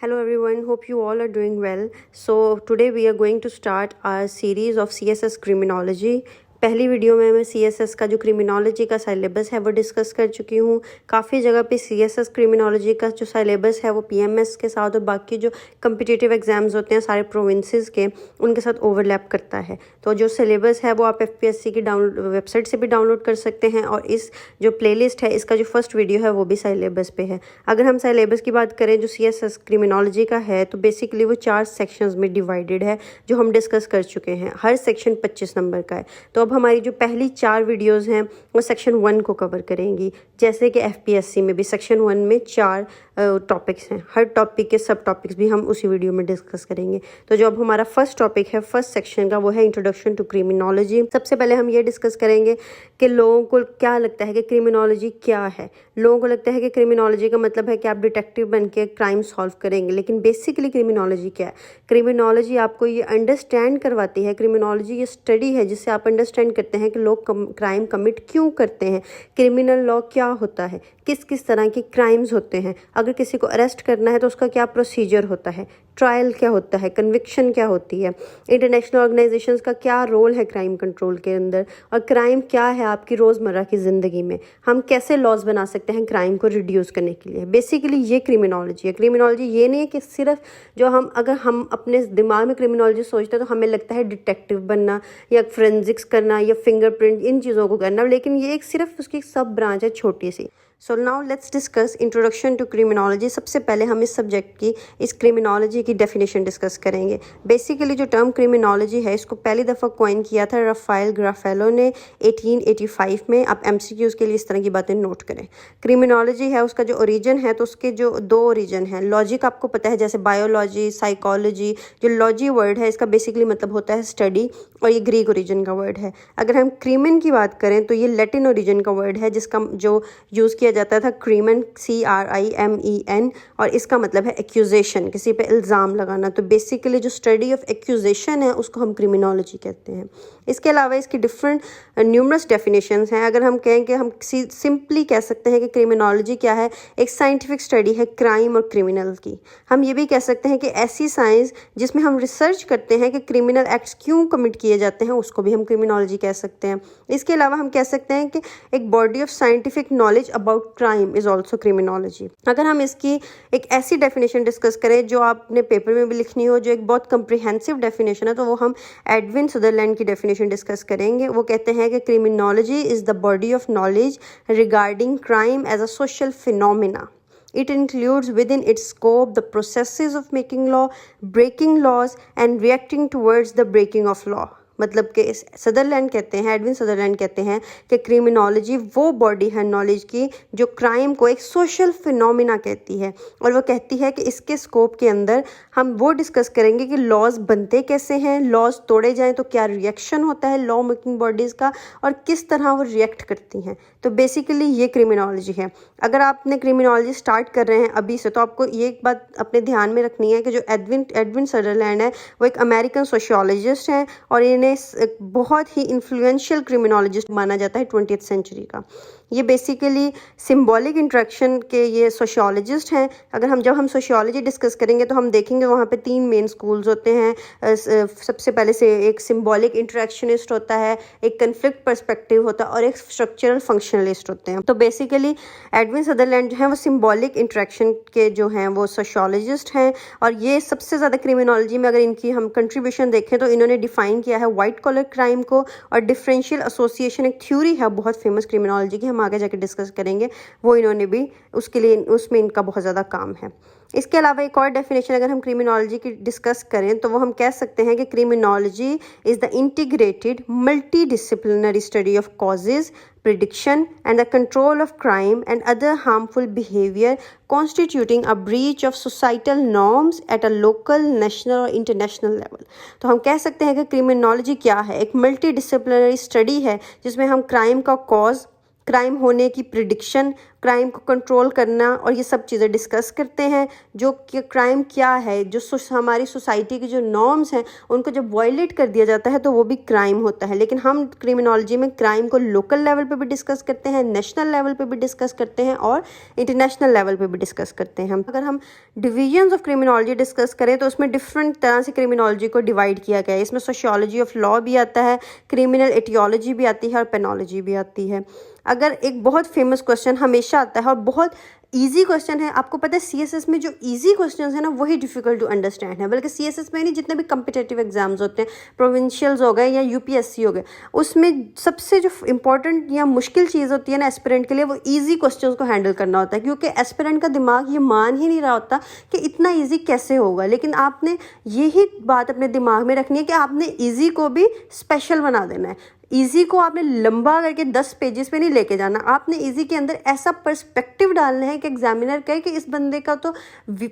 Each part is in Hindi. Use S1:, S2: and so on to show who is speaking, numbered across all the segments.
S1: Hello everyone, hope you all are doing well. So today we are going to start our series of CSS criminology. पहली वीडियो में मैं CSS का जो क्रिमिनोलॉजी का सिलेबस है वो डिस्कस कर चुकी हूँ। काफ़ी जगह पे CSS क्रिमिनोलॉजी का जो सिलेबस है वो PMS के साथ और बाकी जो कम्पिटिटिव एग्ज़ाम्स होते हैं सारे प्रोविंसेस के उनके साथ ओवरलैप करता है। तो जो सिलेबस है वो आप FPSC की वेबसाइट से भी डाउनलोड कर सकते हैं और इस जो प्लेलिस्ट है इसका जो फर्स्ट वीडियो है वो भी सिलेबस पे है। अगर हम सिलेबस की बात करें जो CSS क्रिमिनोलॉजी का है तो बेसिकली वो 4 सेक्शंस में डिवाइडेड है जो हम डिस्कस कर चुके हैं। हर सेक्शन 25 नंबर का है। तो अब हमारी जो पहली 4 वीडियोस हैं वो सेक्शन 1 को कवर करेंगी। जैसे कि FPSC में भी सेक्शन 1 में 4 टॉपिक्स हैं। हर टॉपिक के सब टॉपिक्स भी हम उसी वीडियो में डिस्कस करेंगे। तो जो अब हमारा फर्स्ट टॉपिक है फर्स्ट सेक्शन का वो है इंट्रोडक्शन टू क्रिमिनोलॉजी। सबसे पहले हम ये डिस्कस करेंगे कि लोगों को क्या लगता है कि क्रिमिनोलॉजी क्या है। लोगों को लगता है कि क्रिमिनोलॉजी का मतलब है कि आप डिटेक्टिव बन के क्राइम सॉल्व करेंगे, लेकिन बेसिकली क्रिमिनोलॉजी क्या है? क्रिमिनोलॉजी आपको ये अंडरस्टैंड करवाती है। क्रिमिनोलॉजी ये स्टडी है जिससे आप अंडरस्टैंड करते हैं कि लोग क्राइम कमिट क्यों करते हैं, क्रिमिनल लॉ क्या होता है, किस किस तरह की क्राइम्स होते हैं, अगर किसी को अरेस्ट करना है तो उसका क्या प्रोसीजर होता है, ट्रायल क्या होता है, कन्विक्शन क्या होती है, इंटरनेशनल ऑर्गेनाइजेशंस का क्या रोल है क्राइम कंट्रोल के अंदर, और क्राइम क्या है आपकी रोज़मर्रा की ज़िंदगी में, हम कैसे लॉज बना सकते हैं क्राइम को रिड्यूस करने के लिए। बेसिकली ये क्रिमिनोलॉजी है। क्रिमिनोलॉजी ये नहीं है कि सिर्फ जो अगर हम अपने दिमाग में क्रिमिनोलॉजी सोचते हैं तो हमें लगता है डिटेक्टिव बनना या फोरेंसिक्स करना या फिंगरप्रिंट इन चीज़ों को करना, लेकिन ये एक सिर्फ उसकी सब ब्रांच है छोटी सी। So now let's discuss introduction to criminology. सबसे पहले हम इस सब्जेक्ट की इस क्रिमिनोलॉजी की डेफिनेशन डिस्कस करेंगे। बेसिकली जो टर्म क्रिमिनोलॉजी है इसको पहली दफ़ा कॉइन किया था राफेल ग्राफेलो ने 1885 में। आप MCQs के लिए इस तरह की बातें नोट करें। क्रिमिनोलॉजी है उसका जो ओरिजिन है तो उसके जो 2 ओरिजिन हैं। लॉजिक आपको पता है जैसे बायोलॉजी, साइकोलॉजी। जो लॉजी वर्ड है इसका बेसिकली मतलब होता है स्टडी और ये ग्रीक ओरिजिन का वर्ड है। अगर हम क्रिमिन की बात करें तो ये लैटिन ओरिजिन का वर्ड है जिसका जो यूज़ किया जाता था क्रीमन, CRIMEN, और इसका मतलब है एक्यूजेशन, किसी पे इल्ज़ाम लगाना। तो बेसिकली जो स्टडी ऑफ एक्यूजेशन है उसको हम क्रिमिनोलॉजी कहते हैं। इसके अलावा इसकी डिफरेंट न्यूमरस डेफिनेशंस हैं। अगर हम कहें कि हम सिंपली कह सकते हैं कि क्रिमिनोलॉजी क्या है, एक साइंटिफिक स्टडी है क्राइम और क्रिमिनल की। हम ये भी कह सकते हैं कि ऐसी साइंस जिसमें हम रिसर्च करते हैं कि क्रिमिनल एक्ट्स क्यों कमिट किए जाते हैं उसको भी हम क्रिमिनोलॉजी कह सकते हैं। इसके अलावा हम कह सकते हैं कि एक body of scientific knowledge about crime is also criminology. अगर हम इसकी एक ऐसी डेफिनेशन डिस्कस करें जो आपने पेपर में भी लिखनी हो, जो एक बहुत कंप्रिहेंसिव डेफिनेशन है, तो वो हम एडविन सदरलैंड की डेफिनेशन डिस्कस करेंगे। वो कहते हैं कि criminology is the body of knowledge regarding crime as a social phenomena. It includes within its scope the processes of making law, breaking laws, and reacting towards the breaking of law. मतलब कि सदरलैंड कहते हैं, एडविन सदरलैंड कहते हैं कि क्रिमिनोलॉजी वो बॉडी है नॉलेज की जो क्राइम को एक सोशल फिनोमिना कहती है, और वो कहती है कि इसके स्कोप के अंदर हम वो डिस्कस करेंगे कि लॉज बनते कैसे हैं, लॉज तोड़े जाएं तो क्या रिएक्शन होता है लॉ मेकिंग बॉडीज़ का, और किस तरह वो रिएक्ट करती हैं। तो बेसिकली ये क्रिमिनोलॉजी है। अगर आपने क्रिमिनोलॉजी स्टार्ट कर रहे हैं अभी से तो आपको ये एक बात अपने ध्यान में रखनी है कि जो एडविन सदरलैंड है वो एक अमेरिकन सोशियोलॉजिस्ट हैं और इन्हें बहुत ही इन्फ्लुएंशियल क्रिमिनोलॉजिस्ट माना जाता है 20th सेंचुरी का। ये बेसिकली सिंबॉलिक इंट्रैक्शन के ये सोशियोलॉजिस्ट हैं। जब हम सोशियोलॉजी डिस्कस करेंगे तो हम देखेंगे वहाँ पे 3 मेन स्कूल्स होते हैं। सबसे पहले से एक सिंबॉलिक इंट्रैक्शनिस्ट होता है, एक कन्फ्लिक्ट पर्सपेक्टिव होता है और एक स्ट्रक्चरल फंक्शनलिस्ट होते हैं। तो बेसिकली एडविन सदरलैंड जो है वो सिंबॉलिक इंट्रैक्शन के जो हैं वो सोशियोलॉजिस्ट हैं, और ये सबसे ज़्यादा क्रिमिनोलॉजी में अगर इनकी हम कंट्रीब्यूशन देखें तो इन्होंने डिफाइन किया है वाइट कॉलर क्राइम को, और डिफरेंशियल एसोसिएशन एक थ्योरी है बहुत फेमस क्रिमिनोलॉजी की, हम आगे जाके डिस्कस करेंगे, वो इन्होंने भी उसके लिए उसमें इनका बहुत ज़्यादा काम है। इसके अलावा एक और डेफिनेशन अगर हम क्रिमिनोलॉजी की डिस्कस करें तो वो हम कह सकते हैं कि criminology is the integrated multi disciplinary study of causes, prediction, and the control of crime and other harmful behavior constituting a breach of societal norms at a local, national और international level. तो हम कह सकते हैं कि क्रिमिनोलॉजी क्या है, एक मल्टी डिसिप्लिनरी स्टडी है जिसमें हम क्राइम का कॉज, क्राइम होने की प्रिडिक्शन, क्राइम को कंट्रोल करना और ये सब चीज़ें डिस्कस करते हैं। जो कि क्राइम क्या है, जो हमारी सोसाइटी की जो नॉर्म्स हैं उनको जब वायलेट कर दिया जाता है तो वो भी क्राइम होता है। लेकिन हम क्रिमिनोलॉजी में क्राइम को लोकल लेवल पे भी डिस्कस करते हैं, नेशनल लेवल पे भी डिस्कस करते हैं और इंटरनेशनल लेवल पे भी डिस्कस करते हैं। अगर हम डिविजन्स ऑफ क्रिमिनोलॉजी डिस्कस करें तो उसमें डिफरेंट तरह से क्रिमिनोलॉजी को डिवाइड किया गया है। इसमें सोशियोलॉजी ऑफ लॉ भी आता है, क्रिमिनल एटियोलॉजी भी आती है और पेनोलॉजी भी आती है। अगर एक बहुत फेमस क्वेश्चन हमेशा आता है और बहुत इजी क्वेश्चन है, आपको पता है सीएसएस में जो इजी क्वेश्चंस है ना वही डिफिकल्ट टू अंडरस्टैंड है। बल्कि सीएसएस में नहीं, जितने भी कम्पिटेटिव एग्जाम्स होते हैं, प्रोविंशियल्स हो गए या यूपीएससी हो गए, उसमें सबसे जो इंपॉर्टेंट या मुश्किल चीज़ होती है ना एस्पिरेंट के लिए, वो ईजी क्वेश्चंस को हैंडल करना होता है। क्योंकि एस्पिरेंट का दिमाग ये मान ही नहीं रहा होता कि इतना ईजी कैसे होगा। लेकिन आपने यही बात अपने दिमाग में रखनी है कि आपने ईजी को भी स्पेशल बना देना है। इजी को आपने लंबा करके 10 पेजेस पे नहीं लेके जाना, आपने इजी के अंदर ऐसा पर्सपेक्टिव डालना है कि एग्जामिनर कहे कि इस बंदे का तो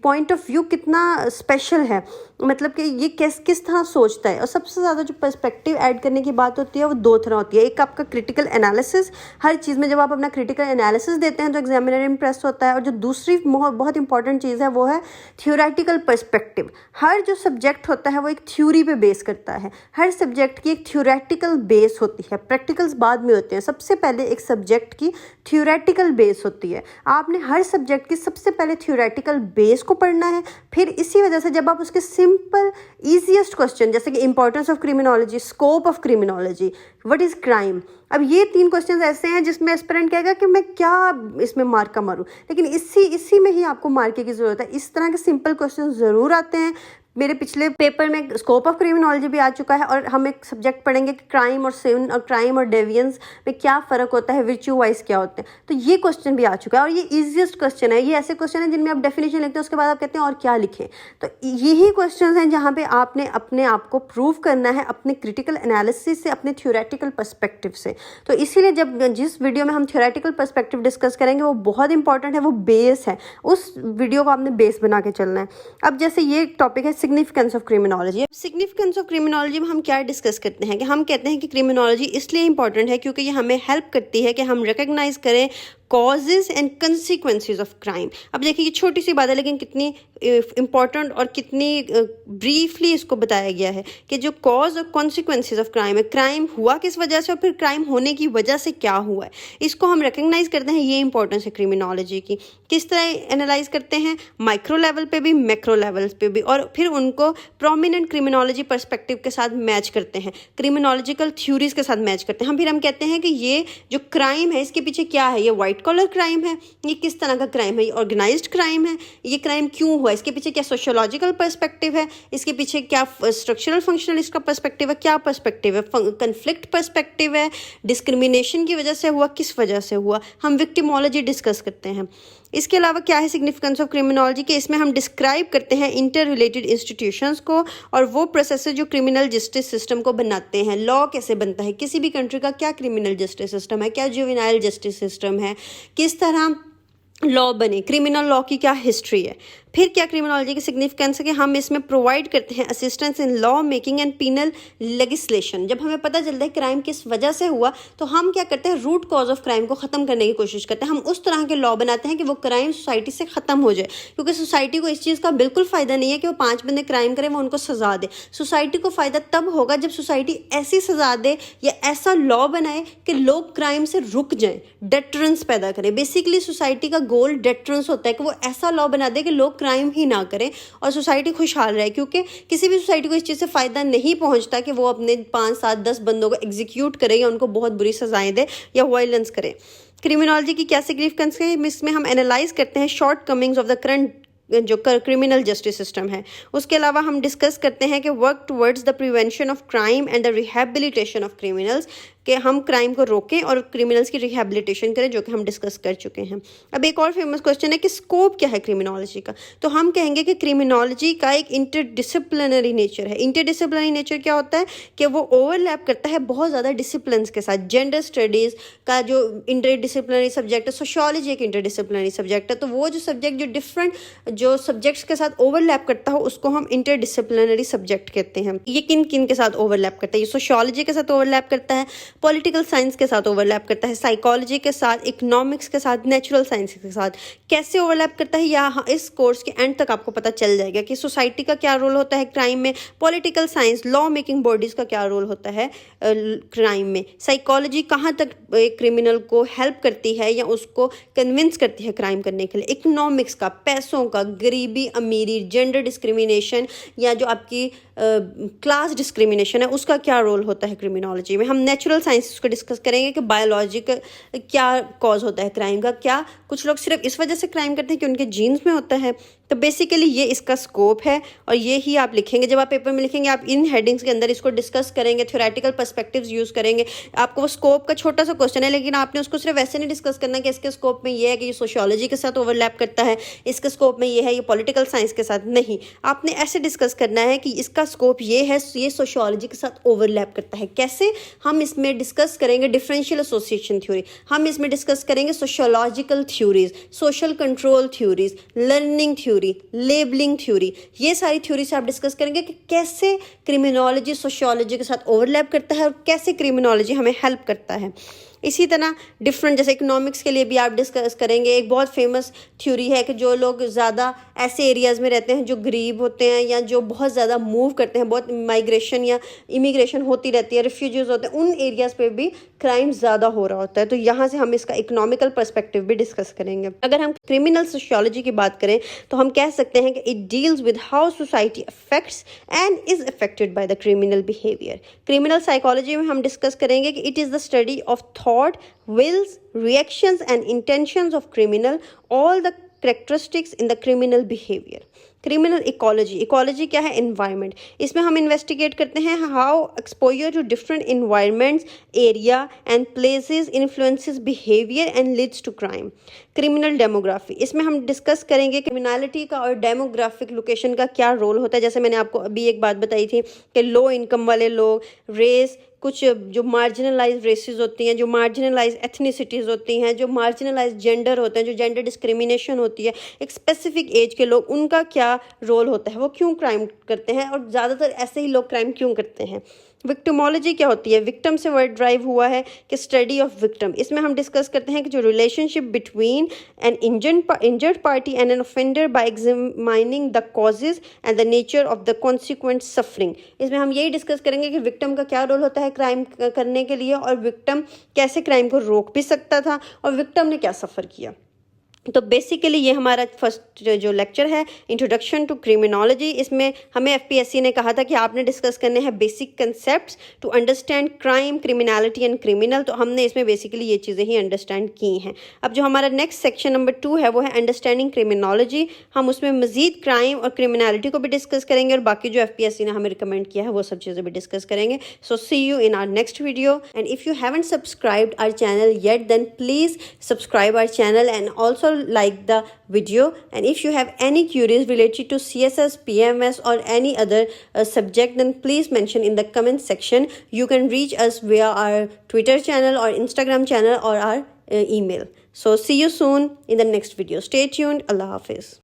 S1: पॉइंट ऑफ व्यू कितना स्पेशल है, मतलब कि ये किस तरह सोचता है। और सबसे ज़्यादा जो पर्सपेक्टिव ऐड करने की बात होती है वो दो तरह होती है। एक आपका क्रिटिकल एनालिसिस, हर चीज़ में जब आप अपना क्रिटिकल एनालिसिस देते हैं तो एग्जामिनर इंप्रेस होता है। और जो दूसरी बहुत इंपॉर्टेंट चीज़ है वो है थ्योरेटिकल पर्सपेक्टिव। हर जो सब्जेक्ट होता है वो एक थ्योरी पे बेस करता है, हर सब्जेक्ट की एक थ्योरेटिकल बेस होती है, प्रैक्टिकल्स बाद में होते हैं। सबसे पहले एक सब्जेक्ट की थ्योरेटिकल बेस होती है। आपने हर सब्जेक्ट की सबसे पहले थ्योरेटिकल बेस को पढ़ना है। फिर इसी वजह से जब आप उसके सिंपल ईजीएस्ट क्वेश्चन, जैसे कि importance of criminology, scope of criminology, what is crime, अब ये 3 क्वेश्चन ऐसे हैं जिसमें एस्पिरेंट कहेगा कि मैं क्या इसमें मार्क का मारूं, लेकिन इसी में ही आपको मार्के की जरूरत है। इस तरह के सिंपल क्वेश्चन जरूर आते हैं। मेरे पिछले पेपर में स्कोप ऑफ क्रिमिनोलॉजी भी आ चुका है और हम एक सब्जेक्ट पढ़ेंगे कि क्राइम और सिन और क्राइम और डेवियंस में क्या फ़र्क होता है, विर्च्यू वाइज क्या होते हैं। तो ये क्वेश्चन भी आ चुका है और ये ईजीएस्ट क्वेश्चन है। ये ऐसे क्वेश्चन है जिनमें आप डेफिनेशन लिखते हैं, उसके बाद आप कहते हैं और क्या लिखें। तो यही क्वेश्चन हैं जहाँ पे आपने अपने आप को प्रूव करना है अपने क्रिटिकल एनालिसिस से, अपने थ्योरेटिकल पर्सपेक्टिव से। तो इसीलिए जिस वीडियो में हम थ्योरेटिकल पर्सपेक्टिव डिस्कस करेंगे वो बहुत इंपॉर्टेंट है, वो बेस है। उस वीडियो को आपने बेस बना के चलना है। अब जैसे ये टॉपिक है significance of criminology. Significance of criminology में हम क्या डिस्कस करते हैं कि हम कहते हैं कि क्रिमिनोलॉजी इसलिए इंपॉर्टेंट है क्योंकि ये हमें हेल्प करती है कि हम रिकग्नाइज करें causes and consequences of crime. अब देखिए ये छोटी सी बात है लेकिन कितनी इंपॉर्टेंट और कितनी ब्रीफली इसको बताया गया है कि जो कॉज और कॉन्सिक्वेंसेज ऑफ क्राइम है, क्राइम हुआ किस वजह से और फिर क्राइम होने की वजह से क्या हुआ है, इसको हम रिकग्नाइज करते हैं। ये इंपॉर्टेंस है क्रिमिनोलॉजी की। किस तरह एनालाइज करते हैं, माइक्रो लेवल पे भी, मैक्रो लेवल पे भी, और फिर उनको प्रोमिनेंट क्रिमिनोलॉजी पर्सपेक्टिव के साथ मैच करते हैं, क्रिमिनोलॉजिकल थ्योरीज के साथ मैच करते हैं। फिर हम कहते हैं कि ये जो क्राइम है इसके पीछे क्या है, ये वाइट कॉलर क्राइम है, ये किस तरह का क्राइम है, ये ऑर्गेनाइज्ड क्राइम है, ये क्राइम क्यों हुआ, इसके पीछे क्या सोशियोलॉजिकल पर्सपेक्टिव है, इसके पीछे क्या स्ट्रक्चरल फंक्शनल इसका पर्सपेक्टिव है, क्या पर्सपेक्टिव है, कन्फ्लिक्ट पर्सपेक्टिव है, डिस्क्रिमिनेशन की वजह से हुआ, किस वजह से हुआ, हम विक्टिमोलॉजी डिस्कस करते हैं। इसके अलावा क्या है सिग्निफिकेंस ऑफ क्रिमिनोलॉजी के, इसमें हम डिस्क्राइब करते हैं इंटर रिलेटेड इंस्टीट्यूशंस को और वो प्रोसेसेस जो क्रिमिनल जस्टिस सिस्टम को बनाते हैं। लॉ कैसे बनता है, किसी भी कंट्री का क्या क्रिमिनल जस्टिस सिस्टम है, क्या जुवेनाइल जस्टिस सिस्टम है, किस तरह लॉ बने, क्रिमिनल लॉ की क्या हिस्ट्री है। फिर क्या क्रिमिनोलॉजी की सिग्निफिकेंस है कि हम इसमें प्रोवाइड करते हैं assistance in law making and penal legislation. जब हमें पता चलता है क्राइम किस वजह से हुआ तो हम क्या करते हैं, रूट कॉज ऑफ क्राइम को ख़त्म करने की कोशिश करते हैं। हम उस तरह के लॉ बनाते हैं कि वो क्राइम सोसाइटी से ख़त्म हो जाए, क्योंकि सोसाइटी को इस चीज़ का बिल्कुल फ़ायदा नहीं है कि वो 5 बंदे क्राइम करें वो उनको सज़ा दे। सोसाइटी को फ़ायदा तब होगा जब सोसाइटी ऐसी सज़ा दे या ऐसा लॉ बनाए कि लोग क्राइम से रुक जाएँ, डेटरेंस पैदा करें। बेसिकली सोसाइटी का गोल डेटरेंस होता है कि वो ऐसा लॉ बना दे कि लोग क्राइम ही ना करें और सोसाइटी खुशहाल रहे। क्योंकि किसी भी सोसाइटी को इस चीज़ से फ़ायदा नहीं पहुंचता कि वो अपने 5, 7, 10 बंदों को एग्जीक्यूट करे या उनको बहुत बुरी सजाएं दे या वायलेंस करे। क्रिमिनोलॉजी की क्या सिग्निफिकेंस है, इसमें हम एनालाइज करते हैं shortcomings of the current जो क्रिमिनल जस्टिस सिस्टम है। उसके अलावा हम डिस्कस करते हैं कि work towards the prevention of crime and the rehabilitation of criminals, कि हम क्राइम को रोकें और क्रिमिनल्स की रिहेबिलिटेशन करें, जो कि हम डिस्कस कर चुके हैं। अब एक और फेमस क्वेश्चन है कि स्कोप क्या है क्रिमिनोलॉजी का। तो हम कहेंगे कि क्रिमिनोलॉजी का एक इंटरडिसिप्लिनरी नेचर है। इंटरडिसिप्लिनरी नेचर क्या होता है कि वो ओवरलैप करता है बहुत ज़्यादा डिसिप्लिन्स के साथ। जेंडर स्टडीज़ का जो इंटरडिसिप्लिनरी सब्जेक्ट है, सोशियोलॉजी एक इंटरडिसिप्लिनरी सब्जेक्ट है। तो वो जो सब्जेक्ट जो डिफरेंट जो सब्जेक्ट्स के साथ ओवरलैप करता हो उसको हम इंटरडिसिप्लिनरी सब्जेक्ट कहते हैं। ये किन किन के साथ ओवरलैप करता है, ये सोशियोलॉजी के साथ ओवरलैप करता है, पॉलिटिकल साइंस के साथ ओवरलैप करता है, साइकोलॉजी के साथ, इकोनॉमिक्स के साथ, नेचुरल साइंस के साथ कैसे ओवरलैप करता है, या इस कोर्स के एंड तक आपको पता चल जाएगा कि सोसाइटी का क्या रोल होता है क्राइम में, political science, law making bodies का क्या रोल होता है क्राइम में, साइकोलॉजी कहाँ तक एक क्रिमिनल को हेल्प करती है या उसको कन्विंस करती है क्राइम करने के लिए, इकोनॉमिक्स का, पैसों का, गरीबी अमीरी, जेंडर डिस्क्रिमिनेशन या जो आपकी क्लास डिस्क्रिमिनेशन है उसका क्या रोल होता है क्रिमिनोलॉजी में। हम नेचुरल साइंस को डिस्कस करेंगे कि बायोलॉजी का क्या कॉज होता है क्राइम का, क्या कुछ लोग सिर्फ इस वजह से क्राइम करते हैं कि उनके जीन्स में होता है। तो बेसिकली ये इसका स्कोप है और ये ही आप लिखेंगे जब आप पेपर में लिखेंगे। आप इन हेडिंग्स के अंदर इसको डिस्कस करेंगे, थ्योरेटिकल पर्सपेक्टिव्स यूज़ करेंगे। आपको वो स्कोप का छोटा सा क्वेश्चन है, लेकिन आपने उसको सिर्फ ऐसे नहीं डिस्कस करना कि इसके स्कोप में ये है कि ये सोशियोलॉजी के साथ ओवरलैप करता है, इसके स्कोप में ये है, ये पॉलिटिकल साइंस के साथ नहीं। आपने ऐसे डिस्कस करना है कि इसका स्कोप ये है, ये सोशियोलॉजी के साथ ओवरलैप करता है। कैसे? हम इसमें डिस्कस करेंगे डिफरेंशियल एसोसिएशन थ्योरी, हम इसमें डिस्कस करेंगे sociological theories, social control theories, learning theory, labelling theory, ये सारी थ्योरी से आप डिस्कस करेंगे कि कैसे क्रिमिनोलॉजी सोशियोलॉजी के साथ ओवरलैप करता है और कैसे क्रिमिनोलॉजी हमें हेल्प करता है। इसी तरह डिफरेंट, जैसे इकोनॉमिक्स के लिए भी आप डिस्कस करेंगे। एक बहुत फेमस थ्योरी है कि जो लोग ज़्यादा ऐसे एरियाज़ में रहते हैं जो गरीब होते हैं या जो बहुत ज़्यादा मूव करते हैं, बहुत माइग्रेशन या इमिग्रेशन होती रहती है, रिफ्यूजीज होते हैं, उन एरियाज़ पे भी क्राइम ज़्यादा हो रहा होता है। तो यहाँ से हम इसका इकोनॉमिकल पर्सपेक्टिव भी डिस्कस करेंगे। अगर हम क्रिमिनल सोशियोलॉजी की बात करें तो हम कह सकते हैं कि it deals with how society affects and is affected by the criminal behaviour. Criminal psychology में हम डिस्कस करेंगे कि it is the study of thought, wills, reactions and intentions of criminal, all the characteristics in the criminal behavior. Criminal ecology, ecology क्या है? एनवायरनमेंट। इसमें हम इन्वेस्टिगेट करते हैं how exposure to different environments, area and places influences behaviour and leads to crime. Criminal demography, इसमें हम डिस्कस करेंगे क्रिमिनलिटी का और डेमोग्राफिक लोकेशन का क्या रोल होता है। जैसे मैंने आपको अभी एक बात बताई थी कि लो इनकम वाले लोग, रेस, कुछ जो मार्जिनलाइज रेसेस होती हैं, जो मार्जिनलाइज एथनिसिटीज़ होती हैं, जो मार्जिनलाइज जेंडर होते हैं, जो जेंडर डिस्क्रिमिनेशन होती है, एक स्पेसिफिक एज के लोग, उनका क्या रोल होता है, वो क्यों क्राइम करते हैं और ज़्यादातर ऐसे ही लोग क्राइम क्यों करते हैं। विक्टिमोलॉजी क्या होती है? विक्टिम से वर्ड ड्राइव हुआ है कि स्टडी ऑफ विक्टिम। इसमें हम डिस्कस करते हैं कि जो relationship between an injured party and an offender by examining the causes and the nature of the consequent suffering. इसमें हम यही डिस्कस करेंगे कि विक्टिम का क्या रोल होता है क्राइम करने के लिए और विक्टिम कैसे क्राइम को रोक भी सकता था और विक्टिम ने क्या सफ़र किया। तो बेसिकली ये हमारा फर्स्ट जो लेक्चर है, इंट्रोडक्शन टू क्रिमिनोलॉजी। इसमें हमें एफपीएससी ने कहा था कि आपने डिस्कस करने हैं basic concepts to understand crime, criminality and criminal. तो हमने इसमें बेसिकली ये चीज़ें ही अंडरस्टैंड की हैं। अब जो हमारा नेक्स्ट सेक्शन नंबर 2 है वो है अंडरस्टैंडिंग क्रिमिनोलॉजी। हम उसमें मजीद क्राइम और क्रिमिनलिटी को भी डिस्कस करेंगे और बाकी जो एफपीएससी ने हमें रिकमेंड किया है वो सब चीज़ें भी डिस्कस करेंगे। So see you in our next video and if you haven't subscribed our channel yet then please subscribe our channel and also like the video. And if you have any queries related to CSS, PMS or any other subject, then please mention in the comment section. You can reach us via our Twitter channel or Instagram channel or our email. So see you soon in the next video. Stay tuned. Allah Hafiz.